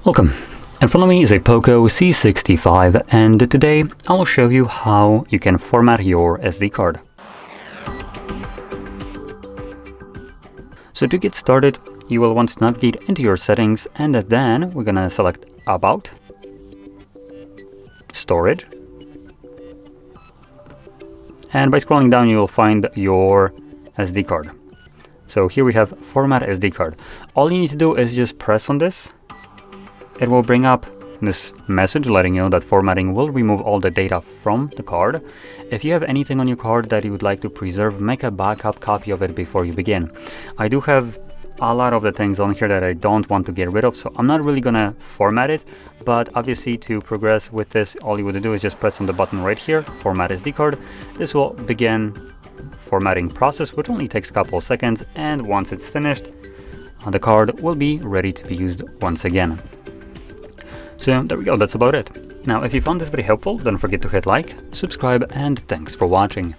Welcome. In front of me is a Poco C65, and today I will show you how you can format your SD card. So to get started, you will want to navigate into your settings, and then we're gonna select About, Storage, and by scrolling down you will find your SD card. So here we have Format SD card. All you need to do is just press on this. It will bring up this message letting you know that formatting will remove all the data from the card. If you have anything on your card that you would like to preserve, make a backup copy of it before you begin. I do have a lot of the things on here that I don't want to get rid of, so I'm not really gonna format it, but obviously to progress with this, all you would do is just press on the button right here, Format SD card. This will begin formatting process, which only takes a couple of seconds, and once it's finished, the card will be ready to be used once again. So there we go, that's about it. Now, if you found this very helpful, don't forget to hit like, subscribe, and thanks for watching.